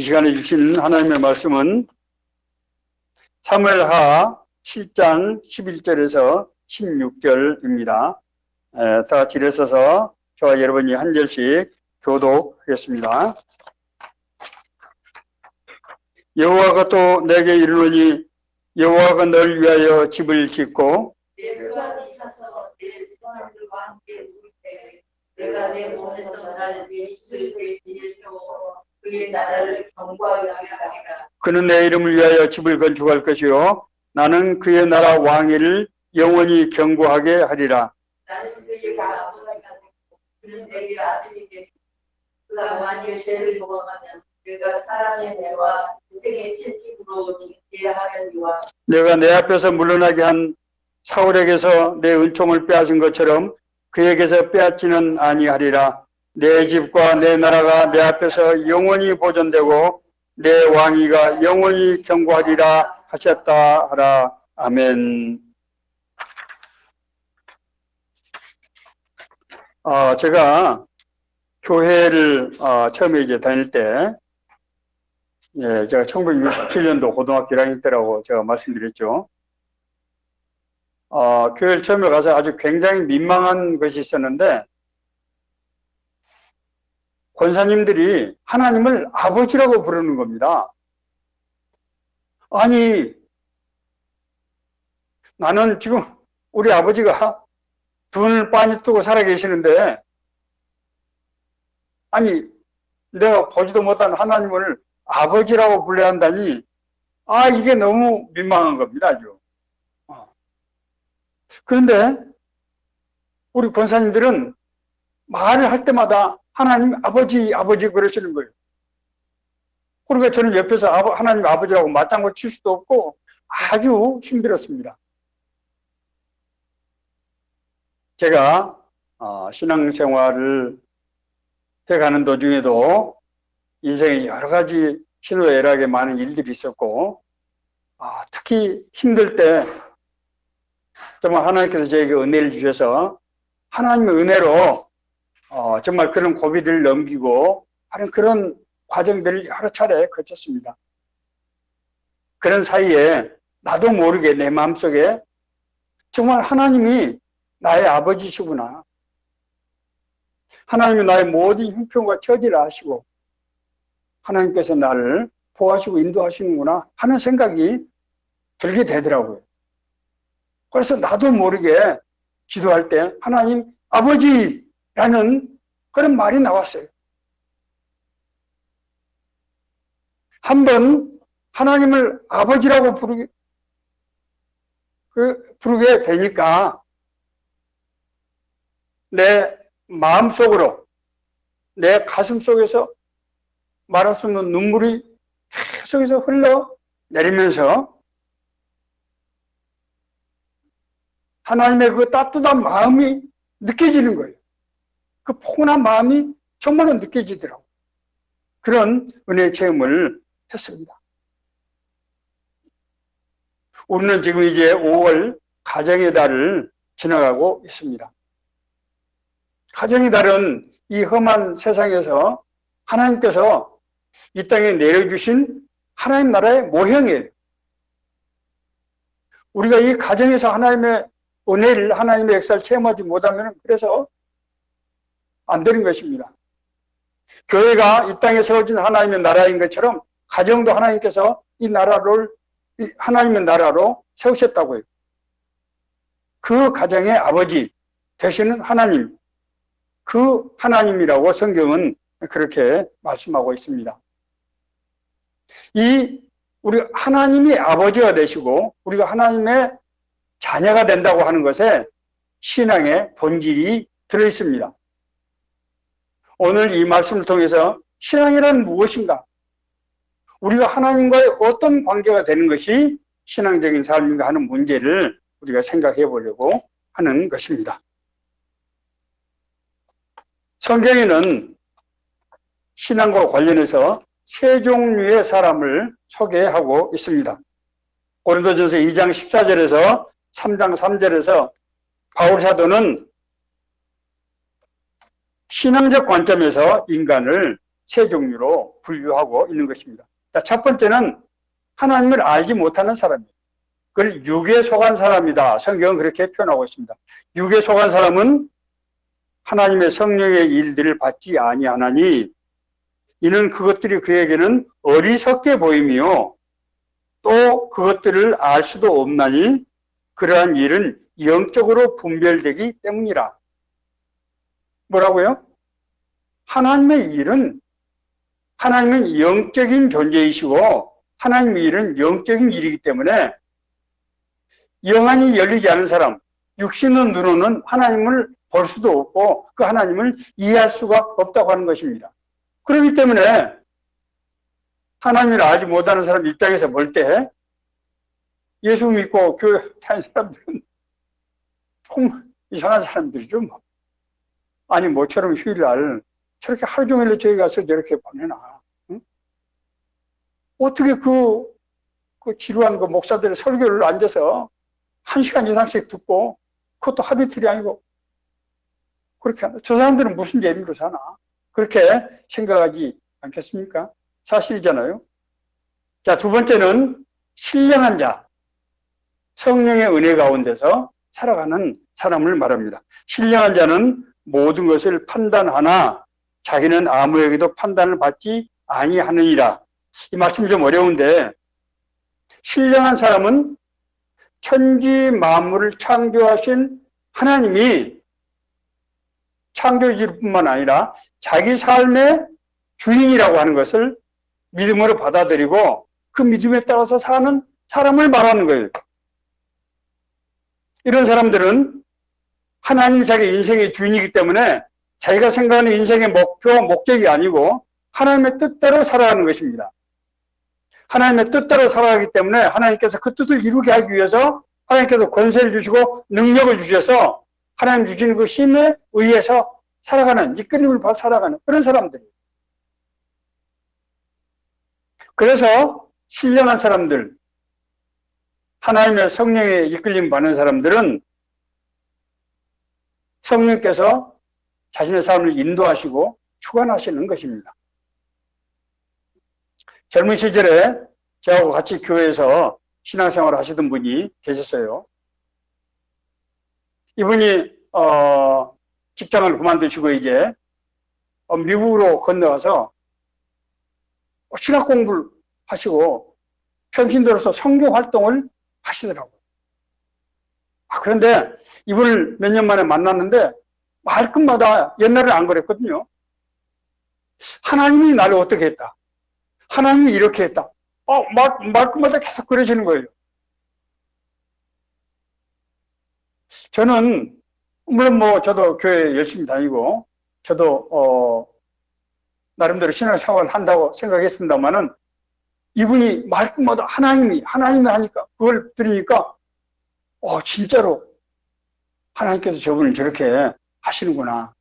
시간에 주신 하나님의 말씀은 사무엘하 7장 11절에서 16절입니다. 다 같이 일어서서 저와 여러분이 한 절씩 교독하겠습니다. 여호와가 또 내게 이르노니 여호와가 널 위하여 집을 짓고 내 수완이 사서 내 수완들과 함께 누울 때 내가 내 몸에서 날 예수를 그 뒤에 세워 그의 나라를 경고하게 하리라. 그는 내 이름을 위하여 집을 건축할 것이요 나는 그의 나라 왕위를 영원히 경고하게 하리라. 나는 그에게 아버지가 되고 그는 내게 아들이 되리라. 그가 만일 죄를 범하면 그가 사람의 죄와 생의 채찍으로 징계해야 하려니와 내가 내 앞에서 물러나게 한 사울에게서 내 은총을 빼앗은 것처럼 그에게서 빼앗지는 아니하리라. 내 집과 내 나라가 내 앞에서 영원히 보존되고 내 왕위가 영원히 경고하리라 하셨다 하라. 아멘. 제가 교회를 처음에 이제 다닐 때, 제가 1967년도 고등학교 1학년 때라고 제가 말씀드렸죠. 교회를 처음에 가서 아주 굉장히 민망한 것이 있었는데, 권사님들이 하나님을 아버지라고 부르는 겁니다. 아니, 나는 지금 우리 아버지가 눈을 빤히 뜨고 살아계시는데, 아니, 내가 보지도 못한 하나님을 아버지라고 불러야 한다니, 이게 너무 민망한 겁니다, 아주. 그런데 우리 권사님들은 말을 할 때마다 하나님 아버지 그러시는 거예요. 그러니까 저는 옆에서 하나님 아버지라고 맞장구 칠 수도 없고 아주 힘들었습니다. 제가 신앙생활을 해가는 도중에도 인생에 여러 가지 희노애락에 많은 일들이 있었고, 특히 힘들 때 정말 하나님께서 저에게 은혜를 주셔서 하나님의 은혜로 정말 그런 고비를 넘기고 하는 그런 과정들을 여러 차례 거쳤습니다. 그런 사이에 나도 모르게 내 마음속에 정말 하나님이 나의 아버지시구나. 하나님이 나의 모든 형편과 처지를 아시고 하나님께서 나를 보호하시고 인도하시는구나 하는 생각이 들게 되더라고요. 그래서 나도 모르게 기도할 때 하나님 아버지라는 그런 말이 나왔어요. 한번 하나님을 아버지라고 부르게 되니까 내 마음속으로 내 가슴 속에서 말할 수 없는 눈물이 계속해서 흘러내리면서 하나님의 그 따뜻한 마음이 느껴지는 거예요. 그 포근한 마음이 정말로 느껴지더라고요. 그런 은혜의 체험을 했습니다. 우리는 지금 이제 5월 가정의 달을 지나가고 있습니다. 가정의 달은 이 험한 세상에서 하나님께서 이 땅에 내려주신 하나님 나라의 모형이에요. 우리가 이 가정에서 하나님의 은혜를, 하나님의 역사를 체험하지 못하면 그래서 안 되는 것입니다. 교회가 이 땅에 세워진 하나님의 나라인 것처럼 가정도 하나님께서 이 나라를 하나님의 나라로 세우셨다고요. 그 가정의 아버지 되시는 하나님, 그 하나님이라고 성경은 그렇게 말씀하고 있습니다. 우리 하나님이 아버지가 되시고 우리가 하나님의 자녀가 된다고 하는 것에 신앙의 본질이 들어있습니다. 오늘 이 말씀을 통해서 신앙이란 무엇인가? 우리가 하나님과의 어떤 관계가 되는 것이 신앙적인 삶인가 하는 문제를 우리가 생각해 보려고 하는 것입니다. 성경에는 신앙과 관련해서 세 종류의 사람을 소개하고 있습니다. 고린도전서 2장 14절에서 3장 3절에서 바울 사도는 신앙적 관점에서 인간을 세 종류로 분류하고 있는 것입니다. 자, 첫 번째는 하나님을 알지 못하는 사람입니다. 그걸 육에 속한 사람이다. 성경은 그렇게 표현하고 있습니다. 육에 속한 사람은 하나님의 성령의 일들을 받지 아니하나니 이는 그것들이 그에게는 어리석게 보이며 또 그것들을 알 수도 없나니 그러한 일은 영적으로 분별되기 때문이라. 뭐라고요? 하나님의 일은 하나님은 영적인 존재이시고 하나님의 일은 영적인 일이기 때문에 영안이 열리지 않은 사람, 육신의 눈으로는 하나님을 볼 수도 없고 그 하나님을 이해할 수가 없다고 하는 것입니다. 그렇기 때문에 하나님을 알지 못하는 사람 입장에서 볼 때 예수 믿고 교회 다니는 사람들은 좀 이상한 사람들이죠. 뭐. 아니 모처럼 휴일날 저렇게 하루 종일 저희 가서 저렇게 보내나. 응? 어떻게 그 지루한 그 목사들의 설교를 앉아서 1시간 이상씩 듣고 그것도 하루 이틀이 아니고 그렇게 한다. 저 사람들은 무슨 재미로 사나. 그렇게 생각하지 않겠습니까? 사실이잖아요. 자, 두 번째는 신령한 자, 성령의 은혜 가운데서 살아가는 사람을 말합니다. 신령한 자는 모든 것을 판단하나 자기는 아무에게도 판단을 받지 아니하느니라. 이 말씀이 좀 어려운데 신령한 사람은 천지 만물을 창조하신 하나님이 창조주뿐만 아니라 자기 삶의 주인이라고 하는 것을 믿음으로 받아들이고 그 믿음에 따라서 사는 사람을 말하는 거예요. 이런 사람들은 하나님이 자기 인생의 주인이기 때문에 자기가 생각하는 인생의 목표, 목적이 아니고 하나님의 뜻대로 살아가는 것입니다. 하나님의 뜻대로 살아가기 때문에 하나님께서 그 뜻을 이루게 하기 위해서 하나님께서 권세를 주시고 능력을 주셔서 하나님 주시는 그 힘에 의해서 살아가는, 이끌림을 받아 살아가는 그런 사람들이에요. 그래서 신령한 사람들, 하나님의 성령에 이끌림 받는 사람들은 성령께서 자신의 삶을 인도하시고 주관하시는 것입니다. 젊은 시절에 저하고 같이 교회에서 신앙생활을 하시던 분이 계셨어요. 이분이 직장을 그만두시고 이제 미국으로 건너가서 신학 공부를 하시고 평신도로서 선교 활동을 하시더라고요. 그런데 이분을 몇 년 만에 만났는데 말끝마다 옛날에는 안 그랬거든요. 하나님이 나를 어떻게 했다. 하나님이 이렇게 했다. 말끝마다 계속 그러시는 거예요. 저는 물론 저도 교회 열심히 다니고 저도 나름대로 신앙생활을 한다고 생각했습니다만은 이분이 말끝마다 하나님이 하니까 그걸 들으니까 진짜로 하나님께서 저분을 저렇게 하시는구나.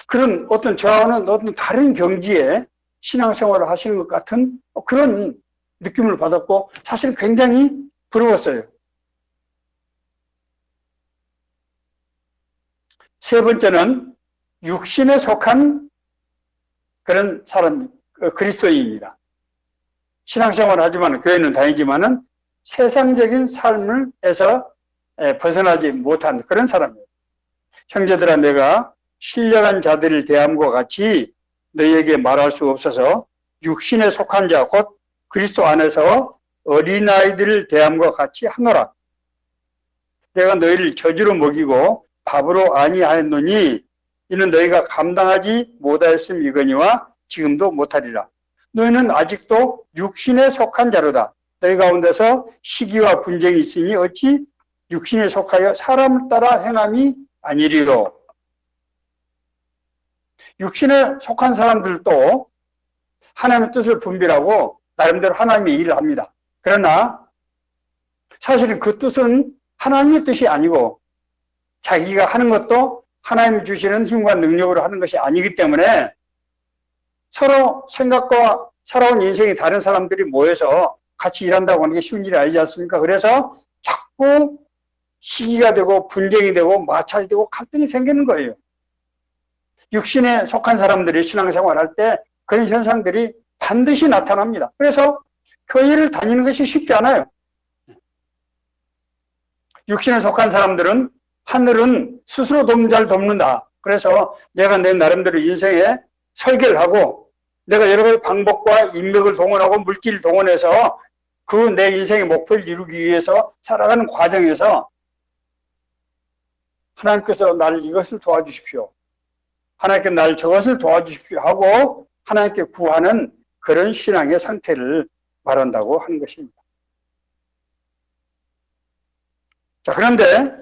그런 저와는 어떤 다른 경지에 신앙생활을 하시는 것 같은 그런 느낌을 받았고 사실 굉장히 부러웠어요. 세 번째는 육신에 속한 그런 사람, 그리스도인입니다. 신앙생활을 하지만 교회는 다니지만은 세상적인 삶에서 벗어나지 못한 그런 사람이에요. 형제들아, 내가 신령한 자들을 대함과 같이 너희에게 말할 수 없어서 육신에 속한 자 곧 그리스도 안에서 어린아이들을 대함과 같이 하노라. 내가 너희를 저주로 먹이고 밥으로 아니하였노니 이는 너희가 감당하지 못하였음이거니와 지금도 못하리라. 너희는 아직도 육신에 속한 자로다. 너희 가운데서 시기와 분쟁이 있으니 어찌 육신에 속하여 사람을 따라 행함이 아니리요. 육신에 속한 사람들도 하나님의 뜻을 분별하고 나름대로 하나님의 일을 합니다. 그러나 사실은 그 뜻은 하나님의 뜻이 아니고 자기가 하는 것도 하나님이 주시는 힘과 능력으로 하는 것이 아니기 때문에 서로 생각과 살아온 인생이 다른 사람들이 모여서 같이 일한다고 하는 게 쉬운 일이 아니지 않습니까? 그래서 자꾸 시기가 되고 분쟁이 되고 마찰이 되고 갈등이 생기는 거예요. 육신에 속한 사람들이 신앙생활 할 때 그런 현상들이 반드시 나타납니다. 그래서 교회를 다니는 것이 쉽지 않아요. 육신에 속한 사람들은 하늘은 스스로 돕는 자를 돕는다. 그래서 내가 내 나름대로 인생에 설계를 하고 내가 여러 가지 방법과 인맥을 동원하고 물질을 동원해서 그 내 인생의 목표를 이루기 위해서 살아가는 과정에서 하나님께서 나를 이것을 도와주십시오. 하나님께 나를 저것을 도와주십시오 하고 하나님께 구하는 그런 신앙의 상태를 말한다고 하는 것입니다. 자, 그런데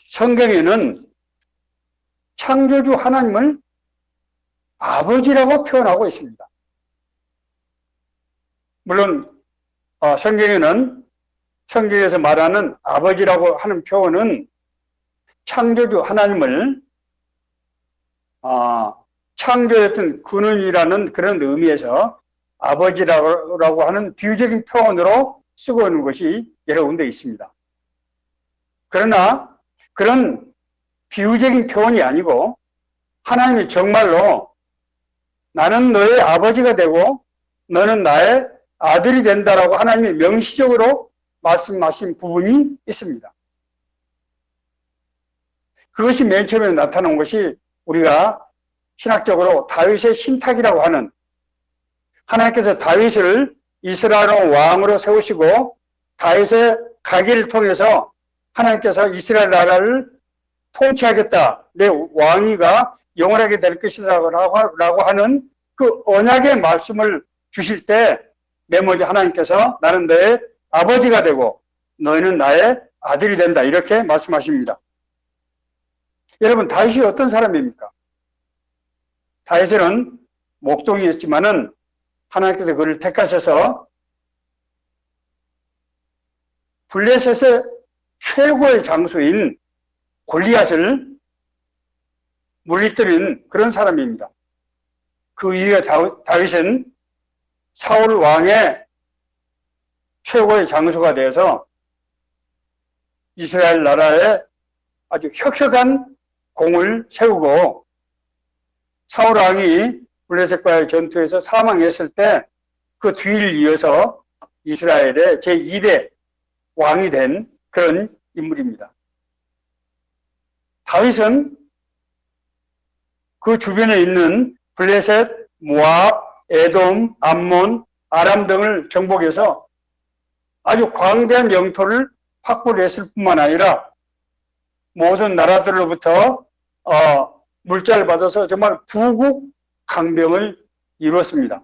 성경에는 창조주 하나님을 아버지라고 표현하고 있습니다. 물론 성경에서 말하는 아버지라고 하는 표현은 창조주 하나님을 창조했던 근원이라는 그런 의미에서 아버지라고 하는 비유적인 표현으로 쓰고 있는 것이 여러 군데 있습니다. 그러나 그런 비유적인 표현이 아니고 하나님이 정말로 나는 너의 아버지가 되고 너는 나의 아들이 된다라고 하나님이 명시적으로 말씀하신 부분이 있습니다. 그것이 맨 처음에 나타난 것이 우리가 신학적으로 다윗의 신탁이라고 하는, 하나님께서 다윗을 이스라엘 왕으로 세우시고 다윗의 가기를 통해서 하나님께서 이스라엘 나라를 통치하겠다, 내 왕위가 영원하게 될 것이다 라고 하는 그 언약의 말씀을 주실 때 맨 먼저 하나님께서 나는 너의 아버지가 되고 너희는 나의 아들이 된다, 이렇게 말씀하십니다. 여러분, 다윗이 어떤 사람입니까? 다윗은 목동이었지만은 하나님께서 그를 택하셔서 블레셋의 최고의 장수인 골리앗을 물리뜨린 그런 사람입니다. 그 이후에 다윗은 사울 왕의 최고의 장수가 되어서 이스라엘 나라에 아주 혁혁한 공을 세우고, 사울 왕이 블레셋과의 전투에서 사망했을 때 그 뒤를 이어서 이스라엘의 제2대 왕이 된 그런 인물입니다. 다윗은 그 주변에 있는 블레셋, 모압, 에돔, 암몬, 아람 등을 정복해서 아주 광대한 영토를 확보를 했을 뿐만 아니라 모든 나라들로부터 물자를 받아서 정말 부국 강병을 이루었습니다.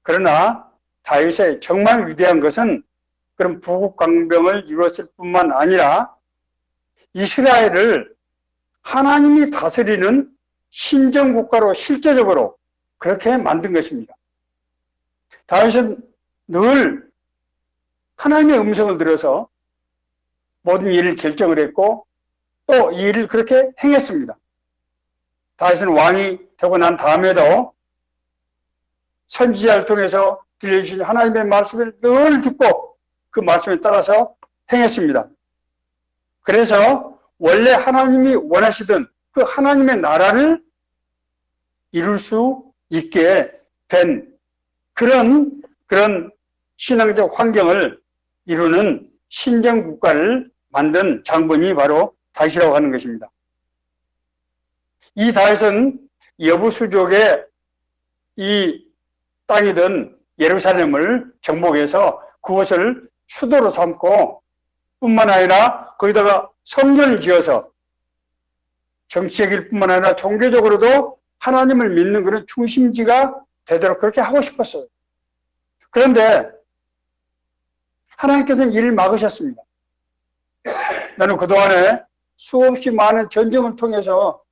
그러나 다윗의 정말 위대한 것은 그런 부국 강병을 이루었을 뿐만 아니라 이스라엘을 하나님이 다스리는 신정국가로 실제적으로 그렇게 만든 것입니다. 다윗은 늘 하나님의 음성을 들어서 모든 일을 결정을 했고 또 이 일을 그렇게 행했습니다. 다윗은 왕이 되고 난 다음에도 선지자를 통해서 들려주신 하나님의 말씀을 늘 듣고 그 말씀에 따라서 행했습니다. 그래서 원래 하나님이 원하시던 그 하나님의 나라를 이룰 수 있게 된 그런 신앙적 환경을 이루는 신정국가를 만든 장본이 바로 다윗이라고 하는 것입니다. 이 다윗은 여부수족의 이 땅이던 예루살렘을 정복해서 그것을 수도로 삼고 뿐만 아니라 거기다가 성전을 지어서 정치적일 뿐만 아니라 종교적으로도 하나님을 믿는 그런 중심지가 되도록 그렇게 하고 싶었어요. 그런데 하나님께서는 이를 막으셨습니다. 나는 그동안에 수없이 많은 전쟁을 통해서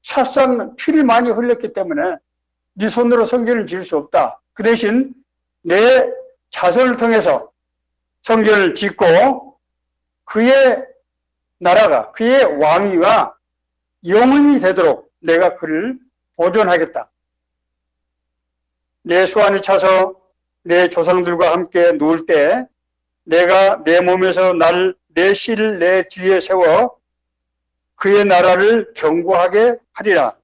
사상 피를 많이 흘렸기 때문에 네 손으로 성전을 지을 수 없다. 그 대신 내 자손을 통해서 성전을 짓고 그의 나라가, 그의 왕위가 영원히 되도록 내가 그를 보존하겠다. 내 소환이 차서 내 조상들과 함께 누울 때 내가 내 몸에서 내 씨를 내 뒤에 세워 그의 나라를 견고하게 하리라.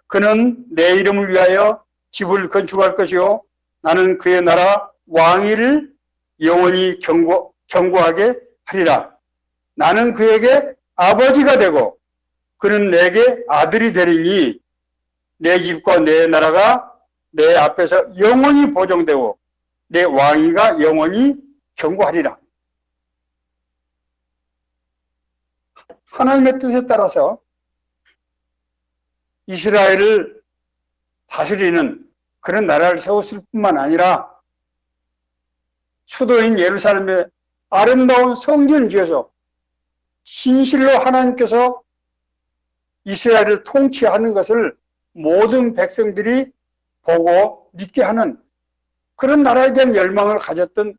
그는 내 이름을 위하여 집을 건축할 것이요 나는 그의 나라 왕위를 영원히 견고하게 하리라. 나는 그에게 아버지가 되고 그는 내게 아들이 되리니 내 집과 내 나라가 내 앞에서 영원히 보존되고 내 왕위가 영원히 견고하리라. 하나님의 뜻에 따라서 이스라엘을 다스리는 그런 나라를 세웠을 뿐만 아니라 수도인 예루살렘의 아름다운 성전을 지어서 진실로 하나님께서 이스라엘을 통치하는 것을 모든 백성들이 보고 믿게 하는 그런 나라에 대한 열망을 가졌던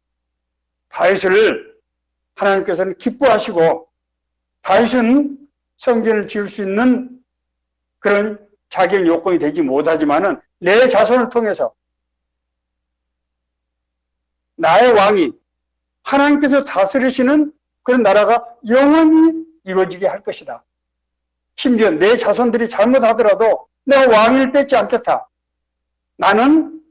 다윗을 하나님께서는 기뻐하시고 다윗은 성전을 지을 수 있는 그런 자격 요건이 되지 못하지만은 내 자손을 통해서 나의 왕이 하나님께서 다스리시는 그런 나라가 영원히 이루어지게 할 것이다. 심지어 내 자손들이 잘못하더라도 내가 왕위를 뺏지 않겠다. 나는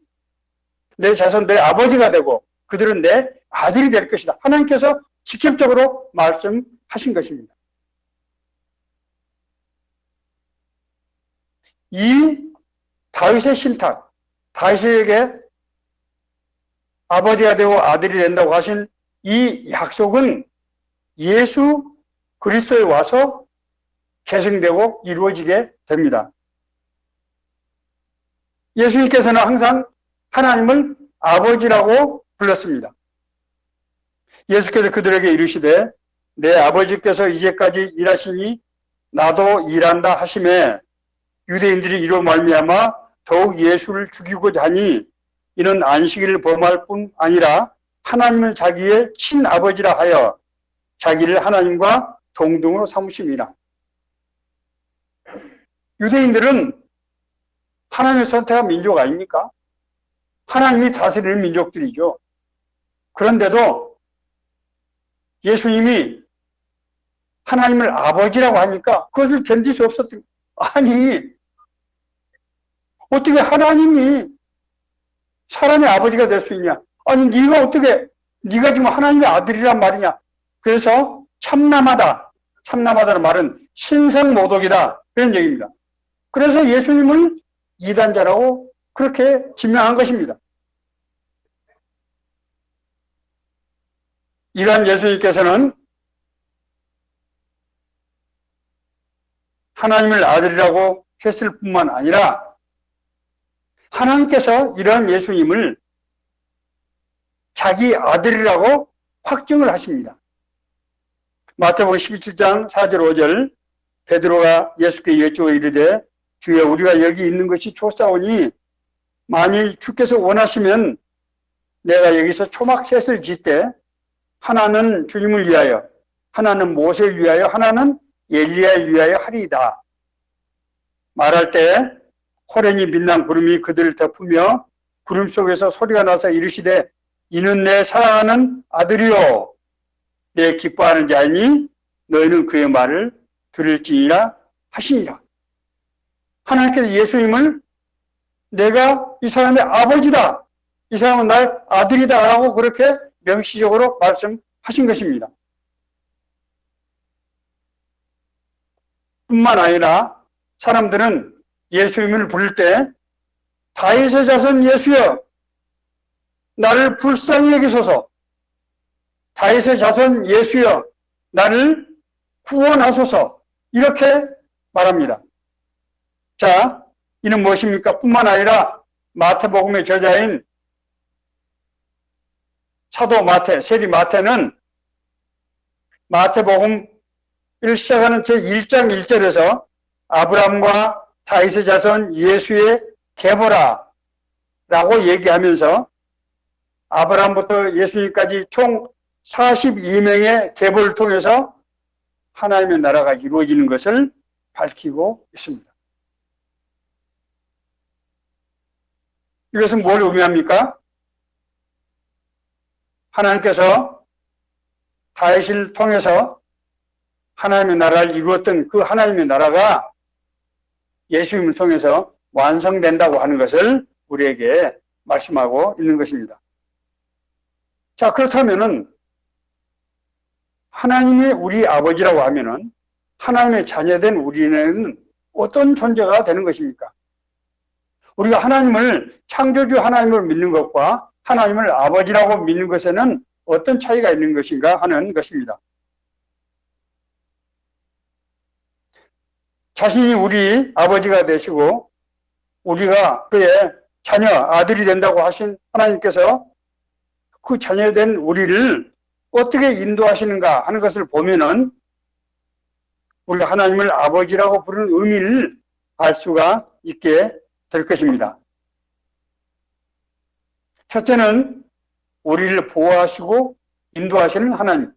내 자손들의 아버지가 되고 그들은 내 아들이 될 것이다. 하나님께서 직접적으로 말씀하신 것입니다. 이 다윗의 신탁, 다윗에게 아버지가 되고 아들이 된다고 하신 이 약속은 예수 그리스도에 와서 계승되고 이루어지게 됩니다. 예수님께서는 항상 하나님을 아버지라고 불렀습니다. 예수께서 그들에게 이르시되 내 아버지께서 이제까지 일하시니 나도 일한다 하시매 유대인들이 이로 말미암아 더욱 예수를 죽이고자 하니 이는 안식일을 범할 뿐 아니라 하나님을 자기의 친아버지라 하여 자기를 하나님과 동등으로 삼으심이라. 유대인들은 하나님을 선택한 민족 아닙니까? 하나님이 다스리는 민족들이죠. 그런데도 예수님이 하나님을 아버지라고 하니까 그것을 견딜 수 없었던, 아니 어떻게 하나님이 사람의 아버지가 될 수 있냐? 아니 네가 어떻게, 네가 지금 하나님의 아들이란 말이냐? 그래서 참남하다는 말은 신성모독이다 그런 얘기입니다. 그래서 예수님을 이단자라고 그렇게 지명한 것입니다. 이러한 예수님께서는 하나님을 아들이라고 했을 뿐만 아니라 하나님께서 이러한 예수님을 자기 아들이라고 확증을 하십니다. 마태복음 17장 4절 5절 베드로가 예수께 여쭈어 이르되 주여 우리가 여기 있는 것이 좋사오니 만일 주께서 원하시면 내가 여기서 초막셋을 짓되 하나는 주님을 위하여 하나는 모세를 위하여 하나는 엘리야를 위하여 하리이다. 말할 때 호련히 빛난 구름이 그들을 덮으며 구름 속에서 소리가 나서 이르시되 이는 내 사랑하는 아들이요 내 기뻐하는 자이니 너희는 그의 말을 들을지니라 하시니라. 하나님께서 예수님을 내가 이 사람의 아버지다, 이 사람은 나의 아들이다 라고 그렇게 명시적으로 말씀하신 것입니다. 뿐만 아니라 사람들은 예수님을 부를 때 다윗의 자손 예수여 나를 불쌍히 여기소서, 다윗의 자손 예수여 나를 구원하소서 이렇게 말합니다. 자, 이는 무엇입니까? 뿐만 아니라 마태복음의 저자인 사도 마태, 세리 마태는 마태복음을 시작하는 제1장 1절에서 아브라함과 다윗의 자손 예수의 계보라 라고 얘기하면서 아브라함부터 예수님까지 총 42명의 계보를 통해서 하나님의 나라가 이루어지는 것을 밝히고 있습니다. 이것은 뭘 의미합니까? 하나님께서 다윗을 통해서 하나님의 나라를 이루었던 그 하나님의 나라가 예수님을 통해서 완성된다고 하는 것을 우리에게 말씀하고 있는 것입니다. 자, 그렇다면은 하나님이 우리 아버지라고 하면은 하나님의 자녀된 우리는 어떤 존재가 되는 것입니까? 우리가 하나님을 창조주 하나님을 믿는 것과 하나님을 아버지라고 믿는 것에는 어떤 차이가 있는 것인가 하는 것입니다. 자신이 우리 아버지가 되시고 우리가 그의 자녀, 아들이 된다고 하신 하나님께서 그 자녀된 우리를 어떻게 인도하시는가 하는 것을 보면은 우리가 하나님을 아버지라고 부르는 의미를 알 수가 있게 될 것입니다. 첫째는 우리를 보호하시고 인도하시는 하나님.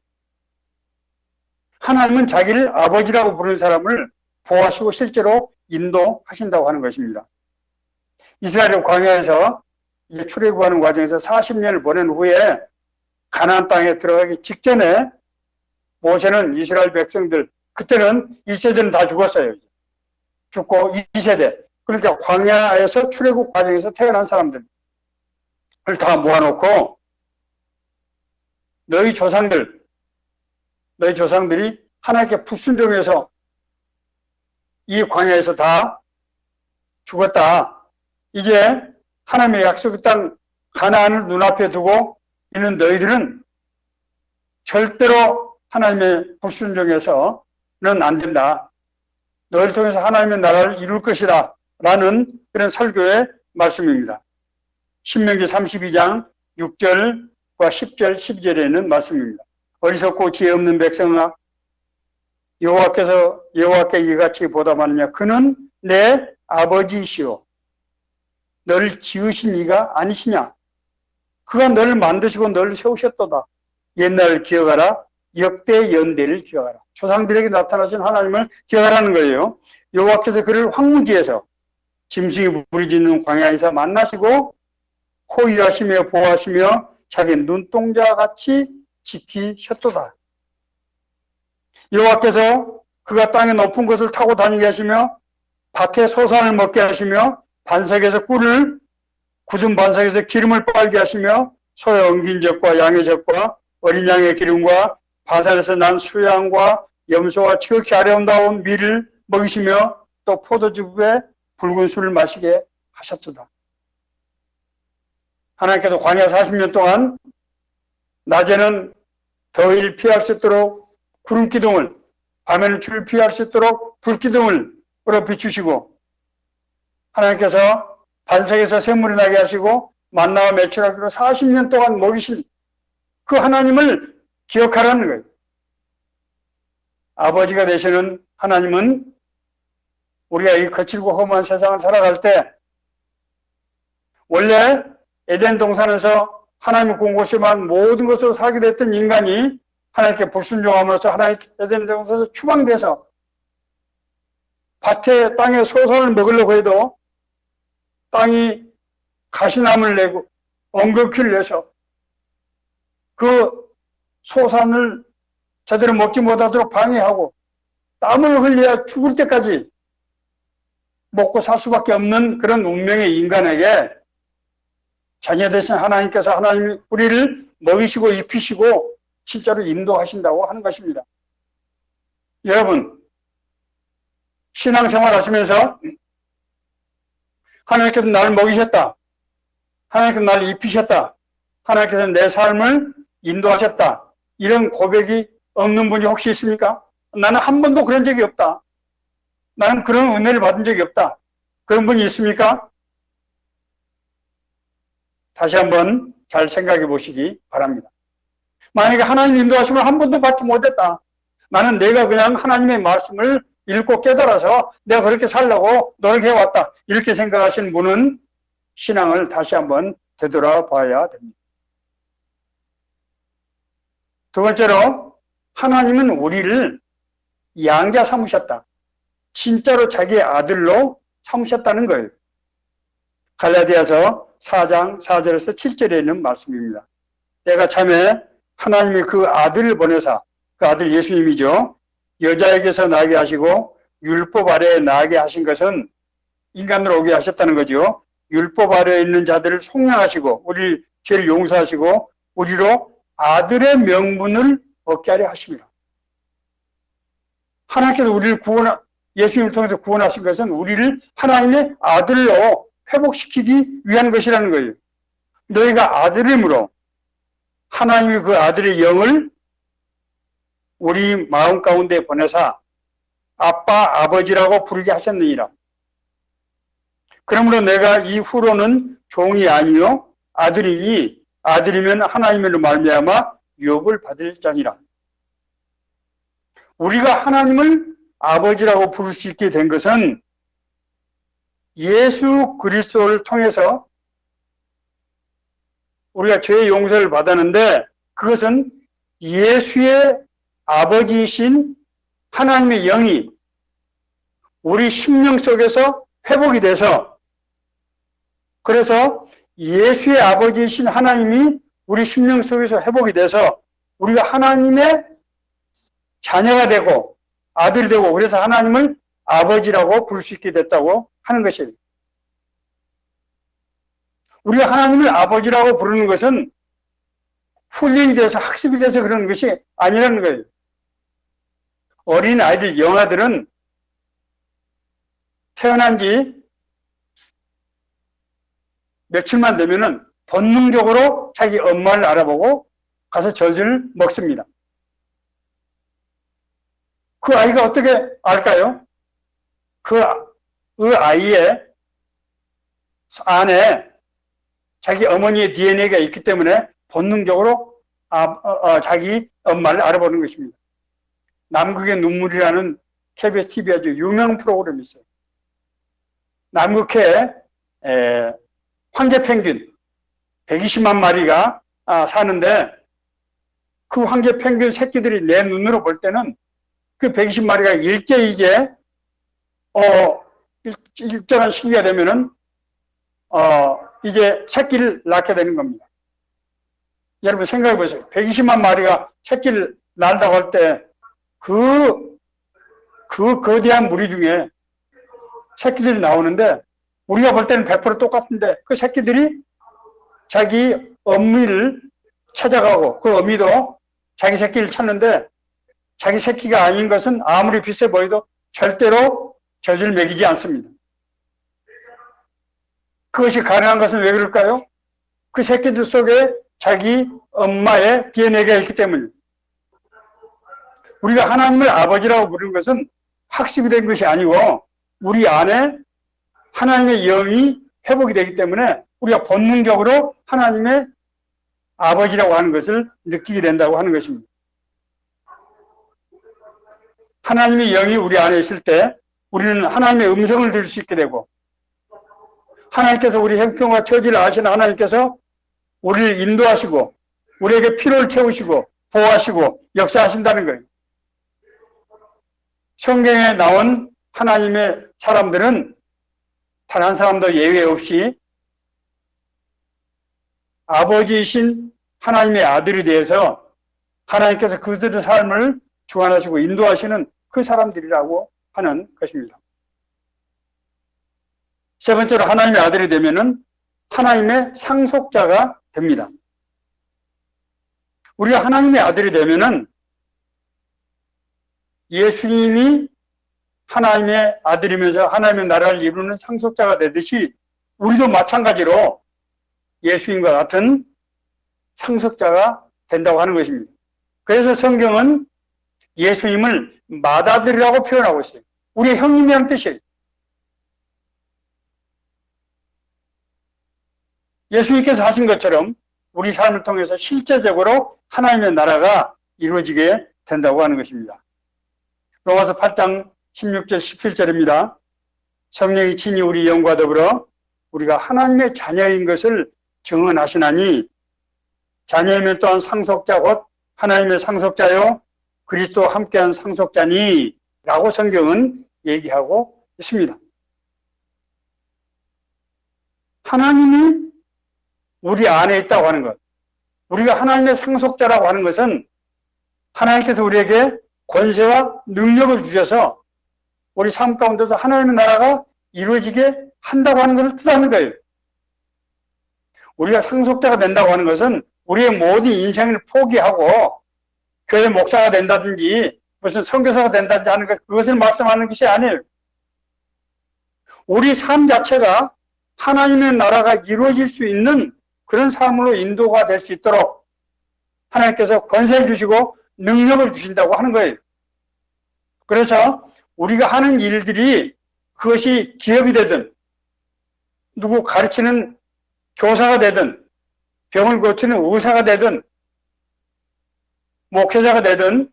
하나님은 자기를 아버지라고 부르는 사람을 보호하시고 실제로 인도하신다고 하는 것입니다. 이스라엘 광야에서 이제 출애굽하는 과정에서 40년을 보낸 후에 가나안 땅에 들어가기 직전에 모세는 이스라엘 백성들, 그때는 1세대는 다 죽었어요. 죽고 2세대, 그러니까 광야에서 출애굽 과정에서 태어난 사람들을 다 모아놓고 너희 조상들이 하나님께 불순종해서 이 광야에서 다 죽었다. 이제 하나님의 약속의 땅 가나안을 눈앞에 두고 있는 너희들은 절대로 하나님의 불순종해서는 안 된다. 너희를 통해서 하나님의 나라를 이룰 것이다. 라는 그런 설교의 말씀입니다. 신명기 32장 6절과 10절, 12절에 있는 말씀입니다. 어리석고 지혜 없는 백성아, 여호와께 이같이 보답하느냐. 그는 내 아버지이시오. 너를 지으신 이가 아니시냐. 그가 너를 만드시고 너를 세우셨도다. 옛날을 기억하라. 역대 연대를 기억하라. 조상들에게 나타나신 하나님을 기억하라는 거예요. 여호와께서 그를 황무지에서 짐승이 부르짖는 광야에서 만나시고 호위하시며 보호하시며 자기 눈동자 같이 지키셨도다. 여호와께서 그가 땅의 높은 곳을 타고 다니게 하시며 밭에 소산을 먹게 하시며 반석에서 꿀을, 굳은 반석에서 기름을 빨게 하시며 소의 엉긴 젖과 양의 젖과 어린 양의 기름과 바산에서 난 수양과 염소와 지극히 아름다운 밀을 먹이시며 또 포도즙에 붉은 술을 마시게 하셨도다. 하나님께서 광야 40년 동안 낮에는 더위를 피할 수 있도록 구름 기둥을, 밤에는 추위를 피할 수 있도록 불 기둥을 비추시고, 하나님께서 반석에서 샘물이 나게 하시고 만나와 매출하기로 40년 동안 먹이신 그 하나님을 기억하라는 거예요. 아버지가 되시는 하나님은 우리가 이 거칠고 험한 세상을 살아갈 때 원래 에덴 동산에서 하나님의 공고시만 모든 것으로 살게 됐던 인간이 하나님께 불순종함으로써 하나님 에덴 동산에서 추방돼서 밭에 땅에 소산을 먹으려고 해도 땅이 가시나무를 내고 엉겅퀴를 내서 그 소산을 제대로 먹지 못하도록 방해하고 땀을 흘려야 죽을 때까지 먹고 살 수밖에 없는 그런 운명의 인간에게 자녀 되신 하나님께서 하나님이 우리를 먹이시고 입히시고 실제로 인도하신다고 하는 것입니다. 여러분, 신앙생활 하시면서 하나님께서 나를 먹이셨다. 하나님께서 나를 입히셨다. 하나님께서 내 삶을 인도하셨다. 이런 고백이 없는 분이 혹시 있습니까? 나는 한 번도 그런 적이 없다. 나는 그런 은혜를 받은 적이 없다. 그런 분이 있습니까? 다시 한번 잘 생각해 보시기 바랍니다. 만약에 하나님 인도하심을 한 번도 받지 못했다. 나는 내가 그냥 하나님의 말씀을 읽고 깨달아서 내가 그렇게 살려고 노력해왔다. 이렇게 생각하시는 분은 신앙을 다시 한번 되돌아봐야 됩니다. 두 번째로, 하나님은 우리를 양자 삼으셨다. 진짜로 자기의 아들로 삼으셨다는 거예요. 갈라디아서 4장 4절에서 7절에 있는 말씀입니다. 내가 참에 하나님이 그 아들을 보내사, 그 아들 예수님이죠. 여자에게서 나게 하시고 율법 아래에 나게 하신 것은 인간으로 오게 하셨다는 거죠. 율법 아래에 있는 자들을 속량하시고 우리 죄를 용서하시고 우리로 아들의 명분을 얻게 하려 하십니다. 하나님께서 우리를 예수님을 통해서 구원하신 것은 우리를 하나님의 아들로 회복시키기 위한 것이라는 거예요. 너희가 아들임으로 하나님이 그 아들의 영을 우리 마음 가운데 보내사 아빠, 아버지라고 부르게 하셨느니라. 그러므로 내가 이후로는 종이 아니요 아들이니 아들이면 하나님으로 말미암아 유업을 받을 자니라. 우리가 하나님을 아버지라고 부를 수 있게 된 것은 예수 그리스도를 통해서 우리가 죄의 용서를 받았는데 그것은 예수의 아버지이신 하나님의 영이 우리 심령 속에서 회복이 돼서 그래서 예수의 아버지이신 하나님이 우리 심령 속에서 회복이 돼서 우리가 하나님의 자녀가 되고 아들이 되고 그래서 하나님을 아버지라고 부를 수 있게 됐다고 하는 것이에요. 우리가 하나님을 아버지라고 부르는 것은 훈련이 돼서 학습이 돼서 그러는 것이 아니라는 거예요. 어린 아이들, 영아들은 태어난 지 며칠만 되면은 본능적으로 자기 엄마를 알아보고 가서 젖을 먹습니다. 그 아이가 어떻게 알까요? 그 아이의 안에 자기 어머니의 DNA가 있기 때문에 본능적으로 자기 엄마를 알아보는 것입니다. 남극의 눈물이라는 KBS TV 아주 유명 프로그램이 있어요. 남극해 황제 펭귄 120만 마리가 사는데 그 황제 펭귄 새끼들이 내 눈으로 볼 때는 그 120마리가 일제이제 일정한 시기가 되면은 이제 새끼를 낳게 되는 겁니다. 여러분 생각해 보세요. 120만 마리가 새끼를 낳는다고 할 때 그 거대한 무리 중에 새끼들이 나오는데 우리가 볼 때는 100% 똑같은데 그 새끼들이 자기 어미를 찾아가고 그 어미도 자기 새끼를 찾는데 자기 새끼가 아닌 것은 아무리 비슷해 보여도 절대로 젖을 먹이지 않습니다. 그것이 가능한 것은 왜 그럴까요? 그 새끼들 속에 자기 엄마의 DNA가 있기 때문입니다. 우리가 하나님을 아버지라고 부르는 것은 학습이 된 것이 아니고 우리 안에 하나님의 영이 회복이 되기 때문에 우리가 본능적으로 하나님의 아버지라고 하는 것을 느끼게 된다고 하는 것입니다. 하나님의 영이 우리 안에 있을 때 우리는 하나님의 음성을 들을 수 있게 되고 하나님께서 우리 형편과 처지를 아시는 하나님께서 우리를 인도하시고 우리에게 필요를 채우시고 보호하시고 역사하신다는 거예요. 성경에 나온 하나님의 사람들은 단 한 사람도 예외 없이 아버지이신 하나님의 아들이 되어서 하나님께서 그들의 삶을 주관하시고 인도하시는 그 사람들이라고 하는 것입니다. 세 번째로 하나님의 아들이 되면은 하나님의 상속자가 됩니다. 우리가 하나님의 아들이 되면은 예수님이 하나님의 아들이면서 하나님의 나라를 이루는 상속자가 되듯이 우리도 마찬가지로 예수님과 같은 상속자가 된다고 하는 것입니다. 그래서 성경은 예수님을 맏아들이라고 표현하고 있어요. 우리의 형님이라는 뜻이에요. 예수님께서 하신 것처럼 우리 삶을 통해서 실제적으로 하나님의 나라가 이루어지게 된다고 하는 것입니다. 로마서 8장 16절 17절입니다. 성령이 친히 우리 영과 더불어 우리가 하나님의 자녀인 것을 증언하시나니 자녀이면 또한 상속자 곧 하나님의 상속자요 그리스도와 함께한 상속자니 라고 성경은 얘기하고 있습니다. 하나님이 우리 안에 있다고 하는 것, 우리가 하나님의 상속자라고 하는 것은 하나님께서 우리에게 권세와 능력을 주셔서 우리 삶 가운데서 하나님의 나라가 이루어지게 한다고 하는 것을 뜻하는 거예요. 우리가 상속자가 된다고 하는 것은 우리의 모든 인생을 포기하고 교회 목사가 된다든지 무슨 선교사가 된다든지 하는 것, 그것을 말씀하는 것이 아니에요. 우리 삶 자체가 하나님의 나라가 이루어질 수 있는 그런 삶으로 인도가 될 수 있도록 하나님께서 권세를 주시고 능력을 주신다고 하는 거예요. 그래서 우리가 하는 일들이 그것이 기업이 되든 누구 가르치는 교사가 되든 병을 고치는 의사가 되든 목회자가 되든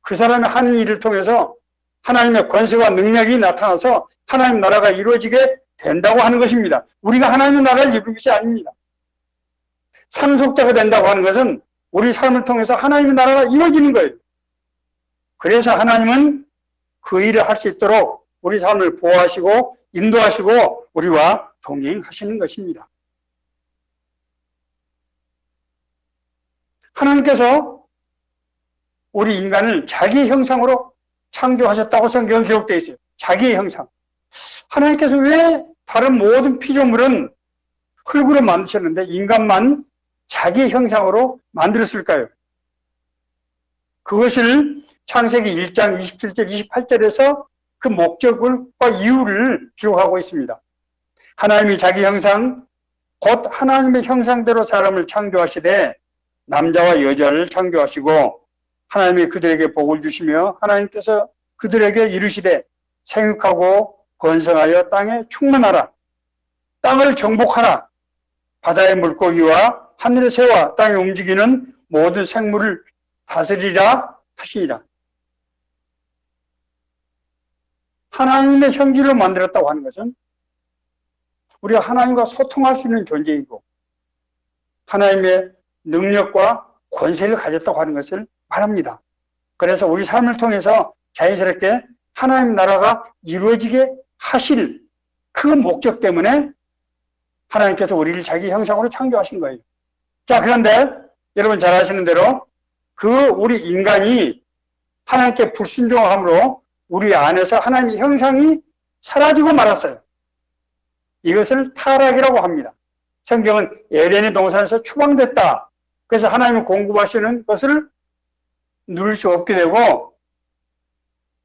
그 사람이 하는 일을 통해서 하나님의 권세와 능력이 나타나서 하나님 나라가 이루어지게 된다고 하는 것입니다. 우리가 하나님의 나라를 이루는 것이 아닙니다. 상속자가 된다고 하는 것은 우리 삶을 통해서 하나님의 나라가 이루어지는 거예요. 그래서 하나님은 그 일을 할 수 있도록 우리 삶을 보호하시고 인도하시고 우리와 동행하시는 것입니다. 하나님께서 우리 인간을 자기의 형상으로 창조하셨다고 성경은 기록되어 있어요. 자기의 형상. 하나님께서 왜 다른 모든 피조물은 흙으로 만드셨는데 인간만 자기의 형상으로 만들었을까요? 그것을 창세기 1장 27절 28절에서 그 목적과 이유를 기록하고 있습니다. 하나님이 자기 형상 곧 하나님의 형상대로 사람을 창조하시되 남자와 여자를 창조하시고 하나님이 그들에게 복을 주시며 하나님께서 그들에게 이르시되 생육하고 번성하여 땅에 충만하라. 땅을 정복하라. 바다의 물고기와 하늘의 새와 땅에 움직이는 모든 생물을 다스리라 하시니라. 하나님의 형질로 만들었다고 하는 것은 우리가 하나님과 소통할 수 있는 존재이고 하나님의 능력과 권세를 가졌다고 하는 것을 말합니다. 그래서 우리 삶을 통해서 자연스럽게 하나님 나라가 이루어지게 하실 그 목적 때문에 하나님께서 우리를 자기 형상으로 창조하신 거예요. 자, 그런데 여러분 잘 아시는 대로 그 우리 인간이 하나님께 불순종함으로 우리 안에서 하나님의 형상이 사라지고 말았어요. 이것을 타락이라고 합니다. 성경은 에덴의 동산에서 추방됐다. 그래서 하나님이 공급하시는 것을 누릴 수 없게 되고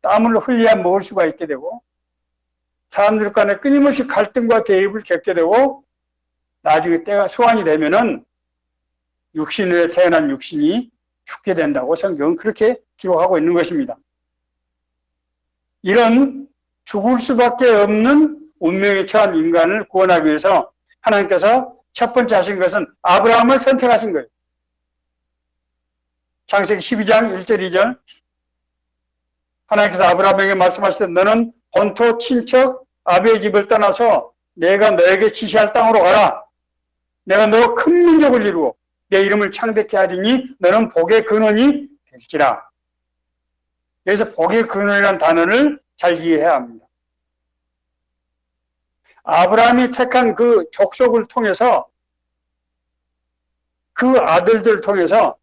땀을 흘려야 먹을 수가 있게 되고 사람들 간에 끊임없이 갈등과 대립을 겪게 되고 나중에 때가 소환이 되면은 육신에 태어난 육신이 죽게 된다고 성경은 그렇게 기록하고 있는 것입니다. 이런 죽을 수밖에 없는 운명에 처한 인간을 구원하기 위해서 하나님께서 첫 번째 하신 것은 아브라함을 선택하신 거예요. 창세기 12장 1절 2절 하나님께서 아브라함에게 말씀하시되 너는 본토 친척 아비의 집을 떠나서 내가 너에게 지시할 땅으로 가라. 내가 너로 큰 민족을 이루고 내 이름을 창대케 하리니 너는 복의 근원이 될지라. 여기서 복의 근원이라는 단어를 잘 이해해야 합니다. 아브라함이 택한 그 족속을 통해서 그 아들들을 통해서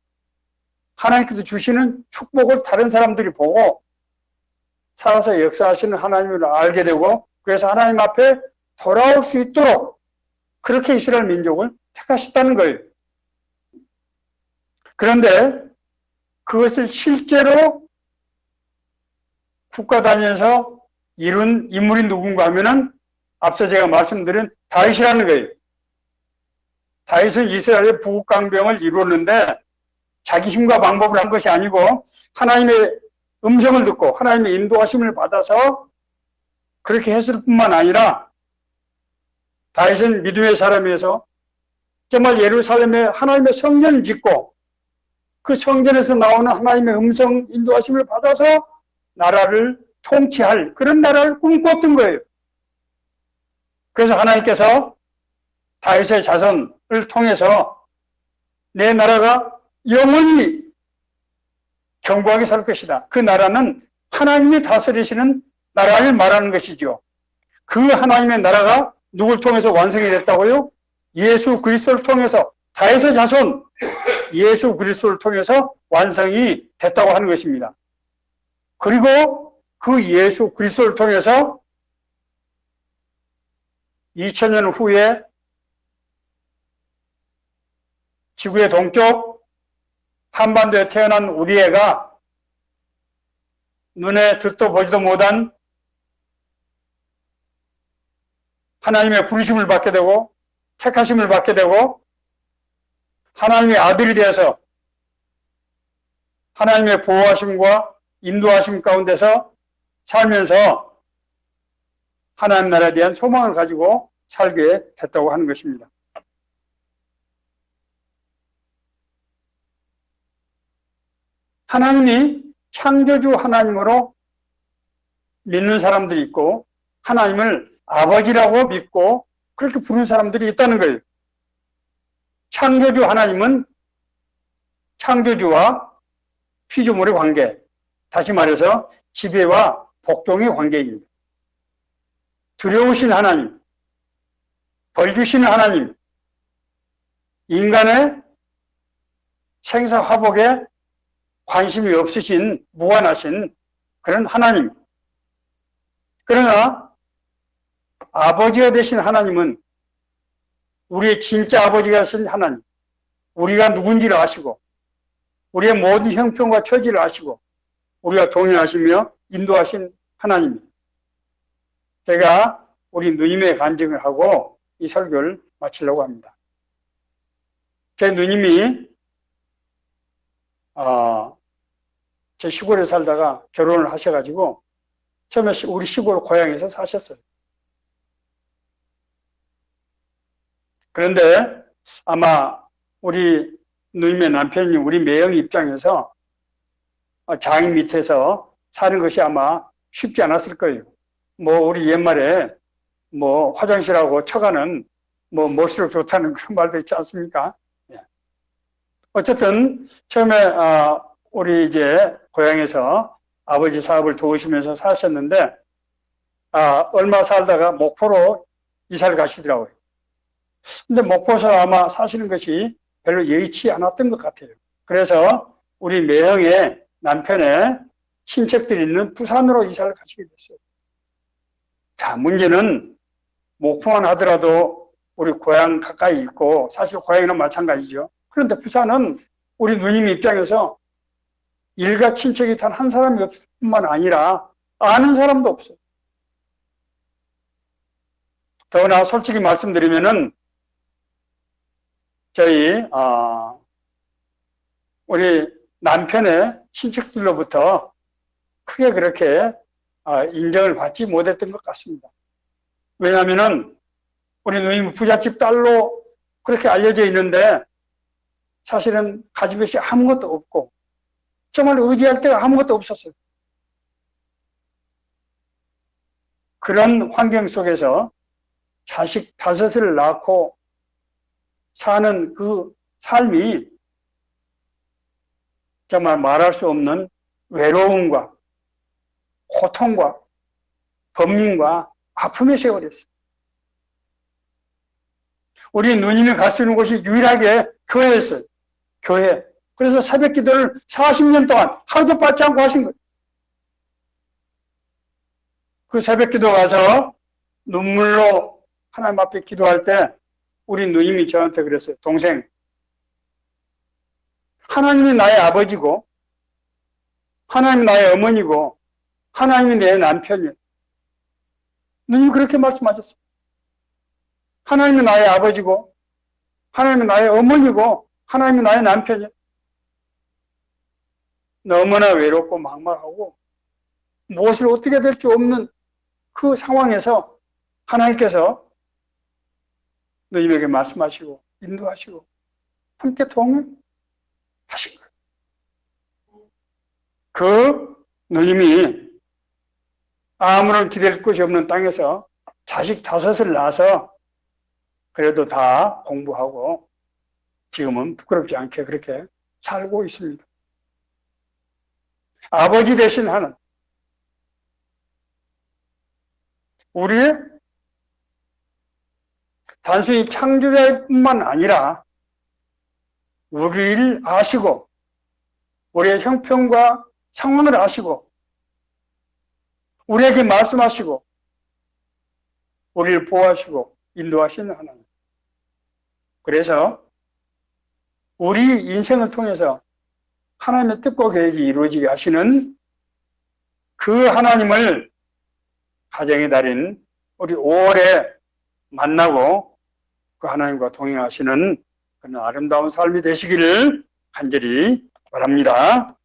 하나님께서 주시는 축복을 다른 사람들이 보고 살아서 역사하시는 하나님을 알게 되고 그래서 하나님 앞에 돌아올 수 있도록 그렇게 이스라엘 민족을 택하셨다는 거예요. 그런데 그것을 실제로 국가 단위에서 이룬 인물이 누군가 하면은 앞서 제가 말씀드린 다윗이라는 거예요. 다윗은 이스라엘의 부국강병을 이루었는데 자기 힘과 방법을 한 것이 아니고 하나님의 음성을 듣고 하나님의 인도하심을 받아서 그렇게 했을 뿐만 아니라 다윗은 믿음의 사람이어서 정말 예루살렘에 하나님의 성전을 짓고 그 성전에서 나오는 하나님의 음성 인도하심을 받아서 나라를 통치할 그런 나라를 꿈꿨던 거예요. 그래서 하나님께서 다윗의 자손을 통해서 내 나라가 영원히 견고하게 살 것이다. 그 나라는 하나님이 다스리시는 나라를 말하는 것이죠. 그 하나님의 나라가 누굴 통해서 완성이 됐다고요? 예수 그리스도를 통해서 다윗의 자손 예수 그리스도를 통해서 완성이 됐다고 하는 것입니다. 그리고 그 예수 그리스도를 통해서 2000년 후에 지구의 동쪽 한반도에 태어난 우리 애가 눈에 듣도 보지도 못한 하나님의 부르심을 받게 되고 택하심을 받게 되고 하나님의 아들이 되어서 하나님의 보호하심과 인도하심 가운데서 살면서 하나님 나라에 대한 소망을 가지고 살게 됐다고 하는 것입니다. 하나님이 창조주 하나님으로 믿는 사람들이 있고 하나님을 아버지라고 믿고 그렇게 부르는 사람들이 있다는 거예요. 창조주 하나님은 창조주와 피조물의 관계, 다시 말해서 지배와 복종의 관계입니다. 두려우신 하나님, 벌 주시는 하나님, 인간의 생사화복에 관심이 없으신 무관하신 그런 하나님. 그러나 아버지가 되신 하나님은 우리의 진짜 아버지가 되신 하나님, 우리가 누군지를 아시고 우리의 모든 형편과 처지를 아시고 우리가 동행하시며 인도하신 하나님입니다. 제가 우리 누님의 간증을 하고 이 설교를 마치려고 합니다. 제 누님이 제 시골에 살다가 결혼을 하셔가지고 처음에 우리 시골 고향에서 사셨어요. 그런데 아마 우리 누님의 남편이 우리 매형 입장에서 장인 밑에서 사는 것이 아마 쉽지 않았을 거예요. 우리 옛말에 화장실하고 처가는 멀수록 좋다는 그런 말도 있지 않습니까? 어쨌든 처음에 우리 이제 고향에서 아버지 사업을 도우시면서 사셨는데 얼마 살다가 목포로 이사를 가시더라고요. 근데 목포에서 아마 사시는 것이 별로 여의치 않았던 것 같아요. 그래서 우리 매형의 남편의 친척들이 있는 부산으로 이사를 가시게 됐어요. 자, 문제는 목포만 하더라도 우리 고향 가까이 있고 사실 고향이랑 마찬가지죠. 그런데 부산은 우리 누님 입장에서 일가 친척이 단 한 사람이 없을 뿐만 아니라 아는 사람도 없어요. 더구나 솔직히 말씀드리면은 저희 우리 남편의 친척들로부터 크게 그렇게 인정을 받지 못했던 것 같습니다. 왜냐하면은 우리 누님 부잣집 딸로 그렇게 알려져 있는데 사실은 가진 것이 아무것도 없고 정말 의지할 데가 아무것도 없었어요. 그런 환경 속에서 자식 5을 낳고 사는 그 삶이 정말 말할 수 없는 외로움과 고통과 번민과 아픔의 세월이었어요. 우리 누님이 갈 수 있는 곳이 유일하게 교회였어요. 교회. 그래서 새벽 기도를 40년 동안 하루도 빠지 않고 하신 거예요. 그 새벽 기도 가서 눈물로 하나님 앞에 기도할 때 우리 누님이 저한테 그랬어요. 동생, 하나님이 나의 아버지고 하나님이 나의 어머니고 하나님이 내 남편이에요. 누님이 그렇게 말씀하셨어요. 하나님이 나의 아버지고 하나님이 나의 어머니고 하나님이 나의 남편이에요. 너무나 외롭고 막막하고 무엇을 어떻게 될지 없는 그 상황에서 하나님께서 누님에게 말씀하시고 인도하시고 함께 동행하신 거예요. 그 누님이 아무런 기댈 곳이 없는 땅에서 자식 5을 낳아서 그래도 다 공부하고 지금은 부끄럽지 않게 그렇게 살고 있습니다. 아버지 되신 하나님, 우리의 단순히 창조자일 뿐만 아니라 우리를 아시고 우리의 형편과 상황을 아시고 우리에게 말씀하시고 우리를 보호하시고 인도하시는 하나님. 그래서 우리 인생을 통해서 하나님의 뜻과 계획이 이루어지게 하시는 그 하나님을 가정의 달인 우리 5월에 만나고 그 하나님과 동행하시는 그런 아름다운 삶이 되시기를 간절히 바랍니다.